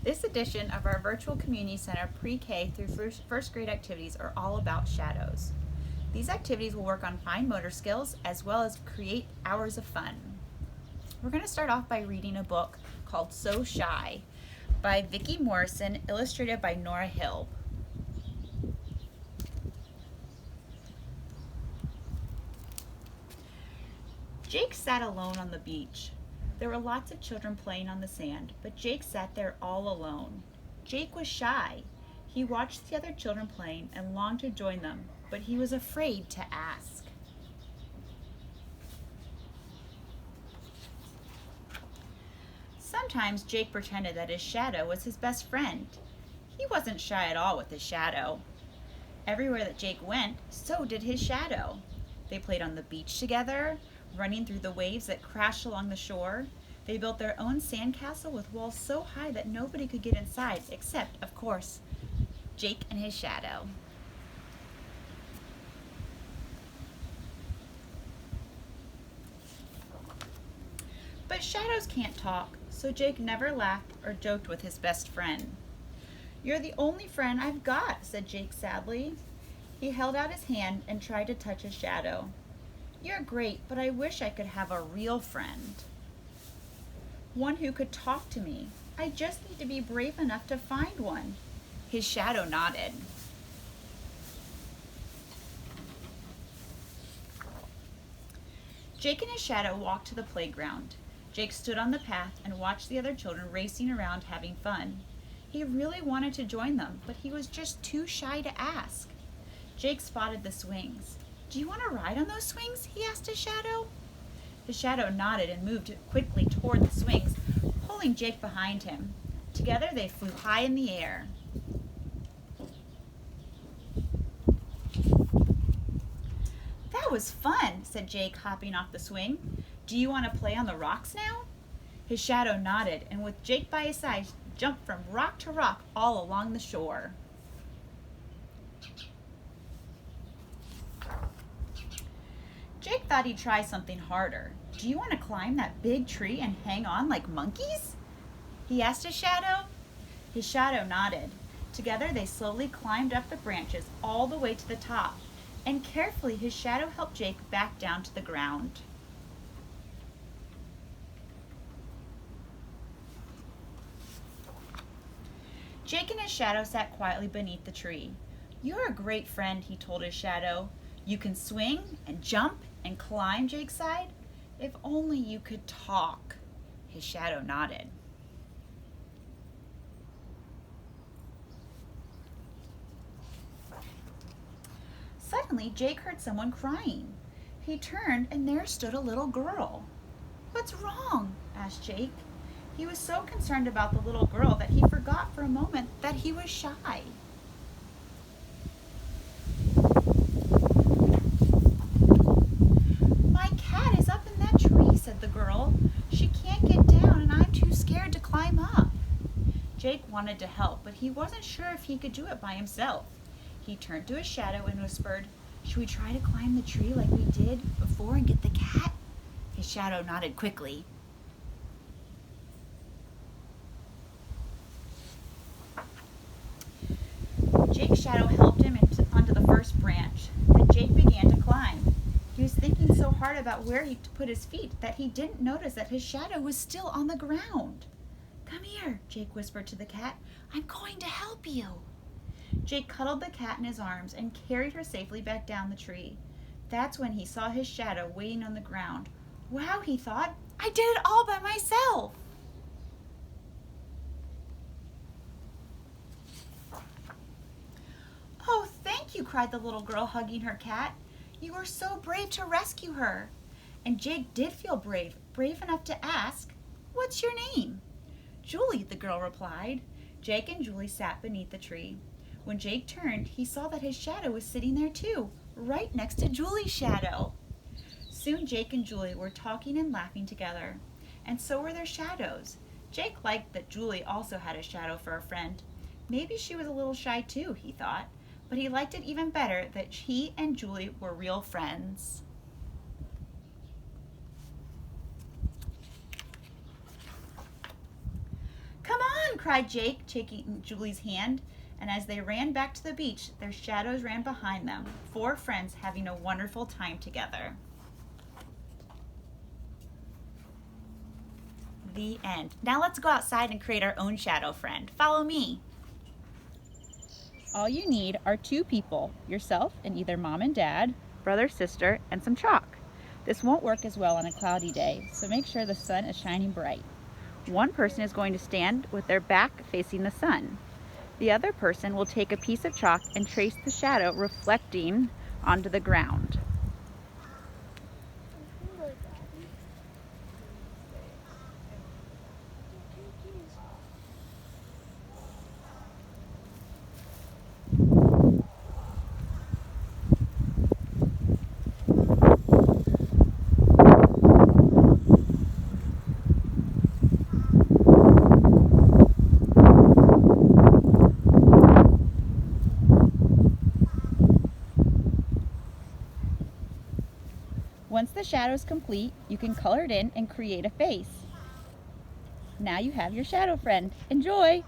This edition of our Virtual Community Center pre-K through first grade activities are all about shadows. These activities will work on fine motor skills as well as create hours of fun. We're going to start off by reading a book called So Shy by Vicki Morrison, illustrated by Nora Hilb. Jake sat alone on the beach. There were lots of children playing on the sand, but Jake sat there all alone. Jake was shy. He watched the other children playing and longed to join them, but he was afraid to ask. Sometimes Jake pretended that his shadow was his best friend. He wasn't shy at all with his shadow. Everywhere that Jake went, so did his shadow. They played on the beach together, running through the waves that crashed along the shore. They built their own sandcastle with walls so high that nobody could get inside, except, of course, Jake and his shadow. But shadows can't talk, so Jake never laughed or joked with his best friend. "You're the only friend I've got," said Jake sadly. He held out his hand and tried to touch his shadow. "You're great, but I wish I could have a real friend. One who could talk to me. I just need to be brave enough to find one." His shadow nodded. Jake and his shadow walked to the playground. Jake stood on the path and watched the other children racing around having fun. He really wanted to join them, but he was just too shy to ask. Jake spotted the swings. "Do you want to ride on those swings?" he asked his shadow. The shadow nodded and moved quickly toward the swings, pulling Jake behind him. Together they flew high in the air. "That was fun," said Jake, hopping off the swing. "Do you want to play on the rocks now?" His shadow nodded, and with Jake by his side, jumped from rock to rock all along the shore. Jake thought he'd try something harder. "Do you want to climb that big tree and hang on like monkeys?" he asked his shadow. His shadow nodded. Together they slowly climbed up the branches all the way to the top, and carefully his shadow helped Jake back down to the ground. Jake and his shadow sat quietly beneath the tree. "You're a great friend," he told his shadow. "You can swing and jump and climb," Jake sighed. "If only you could talk." His shadow nodded. Suddenly, Jake heard someone crying. He turned, and there stood a little girl. "What's wrong?" asked Jake. He was so concerned about the little girl that he forgot for a moment that he was shy. "My cat is up in that tree," said the girl. "She can't get down and I'm too scared to climb up." Jake wanted to help, but he wasn't sure if he could do it by himself. He turned to his shadow and whispered, "Should we try to climb the tree like we did before and get the cat?" His shadow nodded quickly. Jake's shadow helped him onto the first branch. Then Jake began to climb. He was thinking so hard about where he put his feet that he didn't notice that his shadow was still on the ground. "Come here," Jake whispered to the cat. "I'm going to help you." Jake cuddled the cat in his arms and carried her safely back down the tree. That's when he saw his shadow waiting on the ground. "Wow," he thought, "I did it all by myself." "Oh, thank you," cried the little girl, hugging her cat. "You were so brave to rescue her." And Jake did feel brave enough to ask, "What's your name?" "Julie," the girl replied. Jake and Julie sat beneath the tree. When Jake turned, he saw that his shadow was sitting there too, right next to Julie's shadow. Soon Jake and Julie were talking and laughing together, and so were their shadows. Jake liked that Julie also had a shadow for a friend. Maybe she was a little shy too, he thought, but he liked it even better that he and Julie were real friends. cried Jake, taking Julie's hand, and as they ran back to the beach, their shadows ran behind them, 4 friends having a wonderful time together. The end. Now let's go outside and create our own shadow friend. Follow me. All you need are 2 people, yourself and either mom and dad, brother, sister, and some chalk. This won't work as well on a cloudy day, so make sure the sun is shining bright. One person is going to stand with their back facing the sun. The other person will take a piece of chalk and trace the shadow reflecting onto the ground. Once the shadow is complete, you can color it in and create a face. Now you have your shadow friend. Enjoy!